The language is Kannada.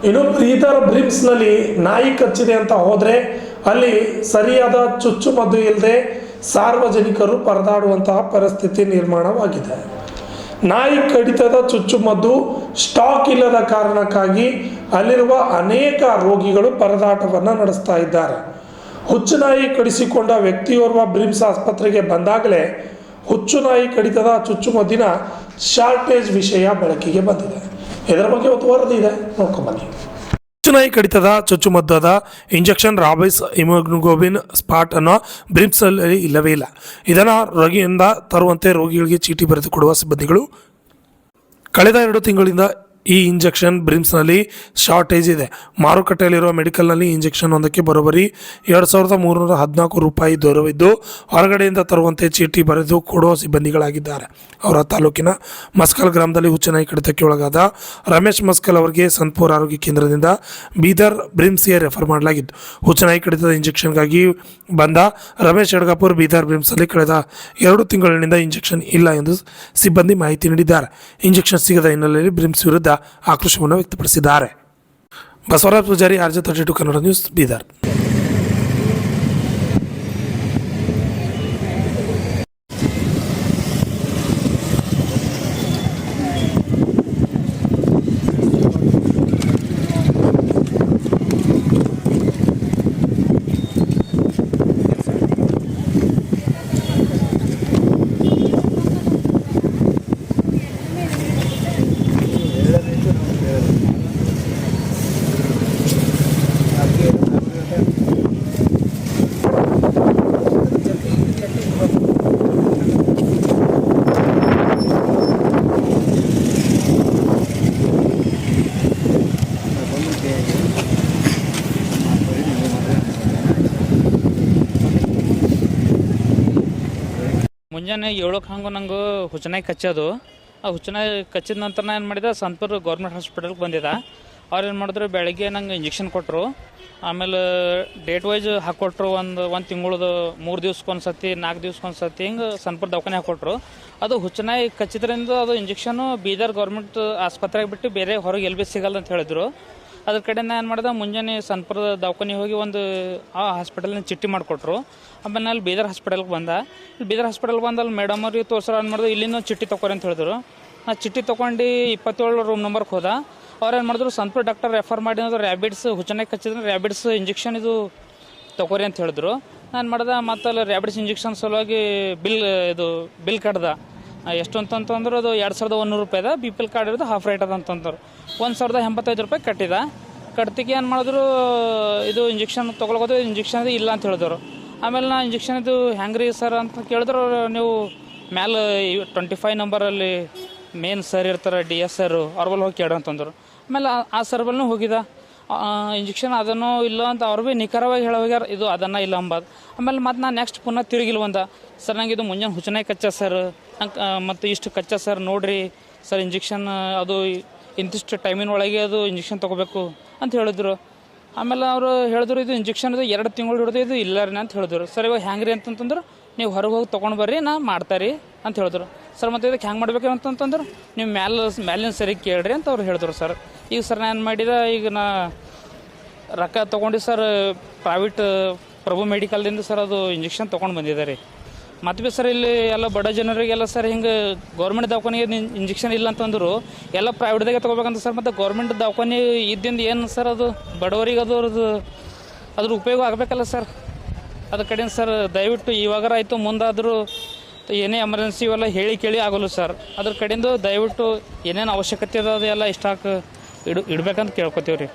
ಇನ್ನು ಬೀದರ್ ಬ್ರಿಮ್ಸ್ನಲ್ಲಿ ನಾಯಿ ಕಚ್ಚಿದೆ ಅಂತ ಹೋದರೆ ಅಲ್ಲಿ ಸರಿಯಾದ ಚುಚ್ಚುಮದ್ದು ಇಲ್ಲದೆ ಸಾರ್ವಜನಿಕರು ಪರದಾಡುವಂತಹ ಪರಿಸ್ಥಿತಿ ನಿರ್ಮಾಣವಾಗಿದೆ. ನಾಯಿ ಕಡಿತದ ಚುಚ್ಚುಮದ್ದು ಸ್ಟಾಕ್ ಇಲ್ಲದ ಕಾರಣಕ್ಕಾಗಿ ಅಲ್ಲಿರುವ ಅನೇಕ ರೋಗಿಗಳು ಪರದಾಟವನ್ನು ನಡೆಸ್ತಾ ಇದ್ದಾರೆ. ಹುಚ್ಚುನಾಯಿ ಕಡಿಸಿಕೊಂಡ ವ್ಯಕ್ತಿಯೋರ್ವ ಬ್ರಿಮ್ಸ್ ಆಸ್ಪತ್ರೆಗೆ ಬಂದಾಗಲೇ ಹುಚ್ಚುನಾಯಿ ಕಡಿತದ ಚುಚ್ಚುಮದ್ದಿನ ಶಾರ್ಟೇಜ್ ವಿಷಯ ಬೆಳಕಿಗೆ ಬಂದಿದೆ. ಇದರ ಬಗ್ಗೆ ಒಂದು ವರದಿ ಇದೆ, ನೋಡ್ಕೊಂಬನ್ನಿ. ಹುಚ್ಚುನಾಯಿ ಕಡಿತದ ಚುಚ್ಚುಮದ್ದಾದ ಇಂಜೆಕ್ಷನ್ ರಾಬಿಸ್ ಹಿಮೋಗ್ಲೋಬಿನ್ ಸ್ಪಾಟ್ ಅನ್ನೋ ಬ್ರಿಮ್ಸ್ನಲ್ಲಿ ಇಲ್ಲವೇ ಇಲ್ಲ. ಇದನ್ನು ರೋಗಿಯಿಂದ ತರುವಂತೆ ರೋಗಿಗಳಿಗೆ ಚೀಟಿ ಬರೆದು ಕೊಡುವ ಸಿಬ್ಬಂದಿಗಳು ಕಳೆದ 2 ತಿಂಗಳಿಂದ ಈ ಇಂಜೆಕ್ಷನ್ ಬ್ರಿಮ್ಸ್ನಲ್ಲಿ ಶಾರ್ಟೇಜ್ ಇದೆ. ಮಾರುಕಟ್ಟೆಯಲ್ಲಿರುವ ಮೆಡಿಕಲ್ನಲ್ಲಿ ಇಂಜೆಕ್ಷನ್ ಒಂದಕ್ಕೆ ಬರೋಬ್ಬರಿ 2314 ರೂಪಾಯಿ ದರವಿದ್ದು ಹೊರಗಡೆಯಿಂದ ತರುವಂತೆ ಚೀಟಿ ಬರೆದು ಕೊಡುವ ಸಿಬ್ಬಂದಿಗಳಾಗಿದ್ದಾರೆ. ಅವರ ತಾಲೂಕಿನ ಮಸ್ಕಲ್ ಗ್ರಾಮದಲ್ಲಿ ಹುಚ್ಚುನಾಯಿ ಕಡಿತಕ್ಕೆ ಒಳಗಾದ ರಮೇಶ್ ಮಸ್ಕಲ್ ಅವರಿಗೆ ಸಂತಪುರ ಆರೋಗ್ಯ ಕೇಂದ್ರದಿಂದ ಬೀದರ್ ಬ್ರಿಮ್ಸ್ಗೆ ರೆಫರ್ ಮಾಡಲಾಗಿದ್ದು, ಹುಚ್ಚುನಾಯಿ ಕಡಿತದ ಇಂಜೆಕ್ಷನ್ಗಾಗಿ ಬಂದ ರಮೇಶ್ ಯಡ್ಗಾಪುರ್ ಬೀದರ್ ಬ್ರಿಮ್ಸ್ನಲ್ಲಿ ಕಳೆದ 2 ತಿಂಗಳಿನಿಂದ ಇಂಜೆಕ್ಷನ್ ಇಲ್ಲ ಎಂದು ಸಿಬ್ಬಂದಿ ಮಾಹಿತಿ ನೀಡಿದ್ದಾರೆ. ಇಂಜೆಕ್ಷನ್ ಸಿಗದ ಹಿನ್ನೆಲೆಯಲ್ಲಿ ಬ್ರಿಮ್ಸ್ ವಿರುದ್ಧ ಆಕ್ರೋಶವನ್ನು ವ್ಯಕ್ತಪಡಿಸಿದ್ದಾರೆ. Basavaraj Pujari, RJ32 Kannada news, Bidar. ಮುಂಜಾನೆ 7ಕ್ಕೆ ಹಂಗೆ ನಂಗೆ ಹುಚ್ಚುನಾಯಿ ಕಚ್ಚೋದು. ಆ ಹುಚ್ಚುನಾಯಿ ಕಚ್ಚಿದ ನಂತರ ನಾನು ಏನು ಮಾಡಿದೆ, ಸಂತಪುರ ಗೌರ್ಮೆಂಟ್ ಹಾಸ್ಪಿಟಲ್ಗೆ ಬಂದಿದ್ದೆ. ಅವ್ರು ಏನು ಮಾಡಿದ್ರು, ಬೆಳಗ್ಗೆ ನಂಗೆ ಇಂಜೆಕ್ಷನ್ ಕೊಟ್ಟರು. ಆಮೇಲೆ ಡೇಟ್ ವೈಸ್ ಹಾಕ್ಕೊಟ್ರು. ಒಂದು ತಿಂಗಳದು 3 ದಿವ್ಸಕ್ಕೊಂದು ಸತಿ, 4 ದಿವ್ಸಕ್ಕೊಂದು ಸತಿ ಹಿಂಗೆ ಸಂತಪುರ ದವಾಖಾನೆ ಹಾಕ್ಕೊಟ್ರು. ಅದು ಹುಚ್ಚುನಾಯಿ ಕಚ್ಚಿದ್ರಿಂದ ಅದು ಇಂಜೆಕ್ಷನು ಬೀದರ್ ಗೌರ್ಮೆಂಟ್ ಆಸ್ಪತ್ರೆಗೆ ಬಿಟ್ಟು ಬೇರೆ ಹೊರಗೆ ಎಲ್ಲಿ ಭೀ ಸಿಗಲ್ಲ ಅಂತ ಹೇಳಿದ್ರು. ಅದ್ರ ಕಡೆಯಿಂದ ಏನು ಮಾಡಿದೆ, ಮುಂಜಾನೆ ಸಂತಪುರ ದವಾಖಾನೆ ಹೋಗಿ ಆ ಹಾಸ್ಪಿಟಲ್ನ ಚಿಟ್ಟಿ ಮಾಡಿಕೊಟ್ರು. ಆಮೇಲೆ ನಾನು ಬೀದರ್ ಹಾಸ್ಪಿಟಲ್ಗೆ ಬಂದ. ಬೀದರ್ ಹಾಸ್ಪಿಟಲ್ಗೆ ಬಂದು ಅಲ್ಲಿ ಮೇಡಮ್ ಅವ್ರಿಗೆ ತೋರ್ಸೋ ಏನು ಮಾಡಿದ್ರು, ಇಲ್ಲಿಂದ ಚಿಟ್ಟಿ ತೊಗೊರಿ ಅಂತ ಹೇಳಿದ್ರು. ನಾ ಚಿಟ್ಟಿ ತೊಗೊಂಡು 27 ರೂಮ್ ನಂಬರ್ಗೆ ಹೋದ. ಅವ್ರು ಏನು ಮಾಡಿದ್ರು, ಸಂತಪುರ ಡಾಕ್ಟರ್ ರೆಫರ್ ಮಾಡಿ ರ್ಯಾಬಿಡ್ಸ್ ಹುಚ್ಚುನಾಯಿ ಕಚ್ಚಿದ್ರೆ ರ್ಯಾಬಿಡ್ಸ್ ಇಂಜೆಕ್ಷನ್ ಇದು ತೊಗೊರಿ ಅಂತ ಹೇಳಿದ್ರು. ನಾನು ಮಾಡಿದೆ, ಮತ್ತು ಅಲ್ಲಿ ರ್ಯಾಬಿಡ್ಸ್ ಇಂಜೆಕ್ಷನ್ ಸಲುವಾಗಿ ಬಿಲ್ ಕಡ್ದ. ಎಷ್ಟು ಅಂತಂತಂದ್ರೆ ಅದು 2100 ರೂಪಾಯಿದ. BPL ಕಾರ್ಡ್ ಇರೋದು ಹಾಫ್ ರೇಟ್ ಅದ ಅಂತಂದ್ರು. 1085 ರೂಪಾಯಿ ಕಟ್ಟಿದ. ಕಟ್ತಿಗೆ ಏನು ಮಾಡಿದ್ರು, ಇದು ಇಂಜೆಕ್ಷನ್ ತೊಗೊಳಗೋದು, ಇಂಜೆಕ್ಷನ್ ಇಲ್ಲ ಅಂತ ಹೇಳಿದ್ರು. ಆಮೇಲೆ ನಾ ಇಂಜೆಕ್ಷನ್ ಇದು ಹೆಂಗೆ ರೀ ಸರ್ ಅಂತ ಕೇಳಿದ್ರು, ನೀವು ಮ್ಯಾಲೆ 25 ನಂಬರಲ್ಲಿ ಮೇನ್ ಸರ್ ಇರ್ತಾರೆ, DS ಸರ್, ಅವ್ರ ಬಲ್ಲಿ ಹೋಗಿ ಕೇಳ್ರಿ ಅಂತಂದ್ರು. ಆಮೇಲೆ ಆ ಸರ್ ಬಲ್ಲೂ ಹೋಗಿದ. ಇಂಜೆಕ್ಷನ್ ಅದನ್ನು ಇಲ್ಲ ಅಂತ ಅವ್ರು ಭೀ ನಿಖರವಾಗಿ ಹೇಳೋಗ್ಯಾರ, ಇದು ಅದನ್ನು ಇಲ್ಲ ಅಂಬದು. ಆಮೇಲೆ ಮತ್ತು ನಾನು ನೆಕ್ಸ್ಟ್ ಪುನಃ ತಿರುಗಿಲ್ಲ ಬಂದ. ಸರ್ ನಂಗೆ ಇದು ಮುಂಜಾನೆ ಹುಚ್ಚುನಾಯಿ ಕಚ್ಚ ಸರ್, ಮತ್ತು ಇಷ್ಟು ಕಚ್ಚ ಸರ್, ನೋಡಿರಿ ಸರ್ ಇಂಜೆಕ್ಷನ್ ಅದು ಇಂತಿಷ್ಟು ಟೈಮಿನ ಒಳಗೆ ಅದು ಇಂಜೆಕ್ಷನ್ ತೊಗೋಬೇಕು ಅಂತ ಹೇಳಿದ್ರು. ಆಮೇಲೆ ಅವರು ಹೇಳಿದ್ರು, ಇದು ಇಂಜೆಕ್ಷನ್ ಇದು 2 ತಿಂಗಳು ಹಿಡಿದು ಇದು ಇಲ್ಲ ರೀ ಅಂತ ಹೇಳಿದ್ರು. ಸರ್ ಇವಾಗ ಹೆಂಗೆ ರೀ ಅಂತಂತಂದ್ರೆ, ನೀವು ಹೊರಗೆ ಹೋಗಿ ತೊಗೊಂಡು ಬರ್ರಿ, ನಾ ಮಾಡ್ತಾರಿ ಅಂತ ಹೇಳಿದ್ರು. ಸರ್ ಮತ್ತು ಇದಕ್ಕೆ ಹೆಂಗೆ ಮಾಡ್ಬೇಕು ಅಂತಂತಂದ್ರೆ, ನೀವು ಮ್ಯಾಲಿನ ಸರಿ ಕೇಳ್ರಿ ಅಂತ ಅವ್ರು ಹೇಳಿದ್ರು. ಸರ್ ಈಗ ಸರ್ ನಾನು ಏನು ಮಾಡಿದೆ, ಈಗ ನಾ ರೊಕ್ಕ ತೊಗೊಂಡು ಸರ್ ಪ್ರೈವೇಟ್ ಪ್ರಭು ಮೆಡಿಕಲ್ದಿಂದ ಸರ್ ಅದು ಇಂಜೆಕ್ಷನ್ ತೊಗೊಂಡು ಬಂದಿದೆ ರೀ. ಮತ್ತು ಭೀ ಸರ್ ಇಲ್ಲಿ ಎಲ್ಲ ಬಡ ಜನರಿಗೆಲ್ಲ ಸರ್ ಹಿಂಗೆ ಗೌರ್ಮೆಂಟ್ ದವಾಖಾನೆಗೆ ಇಂಜೆಕ್ಷನ್ ಇಲ್ಲ ಅಂತಂದ್ರು ಎಲ್ಲ ಪ್ರೈವೇಟ್ದಾಗೆ ತೊಗೋಬೇಕಂತ ಸರ್. ಮತ್ತು ಗೌರ್ಮೆಂಟ್ ದವಾಖಾನೆ ಇದ್ದಿಂದ ಏನು ಸರ್ ಅದು ಬಡವರಿಗೆ ಅದ್ರ ಉಪಯೋಗ ಆಗಬೇಕಲ್ಲ ಸರ್. ಅದ್ರ ಕಡೆಯಿಂದ ಸರ್ ದಯವಿಟ್ಟು ಇವಾಗಾರ ಆಯಿತು, ಮುಂದಾದರೂ ಏನೇ ಎಮರ್ಜೆನ್ಸಿ ಇವೆಲ್ಲ ಹೇಳಿ ಕೇಳಿ ಆಗೋಲ್ಲ ಸರ್. ಅದ್ರ ಕಡೆಯಿಂದ ದಯವಿಟ್ಟು ಏನೇನು ಅವಶ್ಯಕತೆ ಅದ ಅದೆಲ್ಲ ಇಷ್ಟಾಕ ಇಡಬೇಕಂತ ಕೇಳ್ಕೊತೀವಿ ರೀ.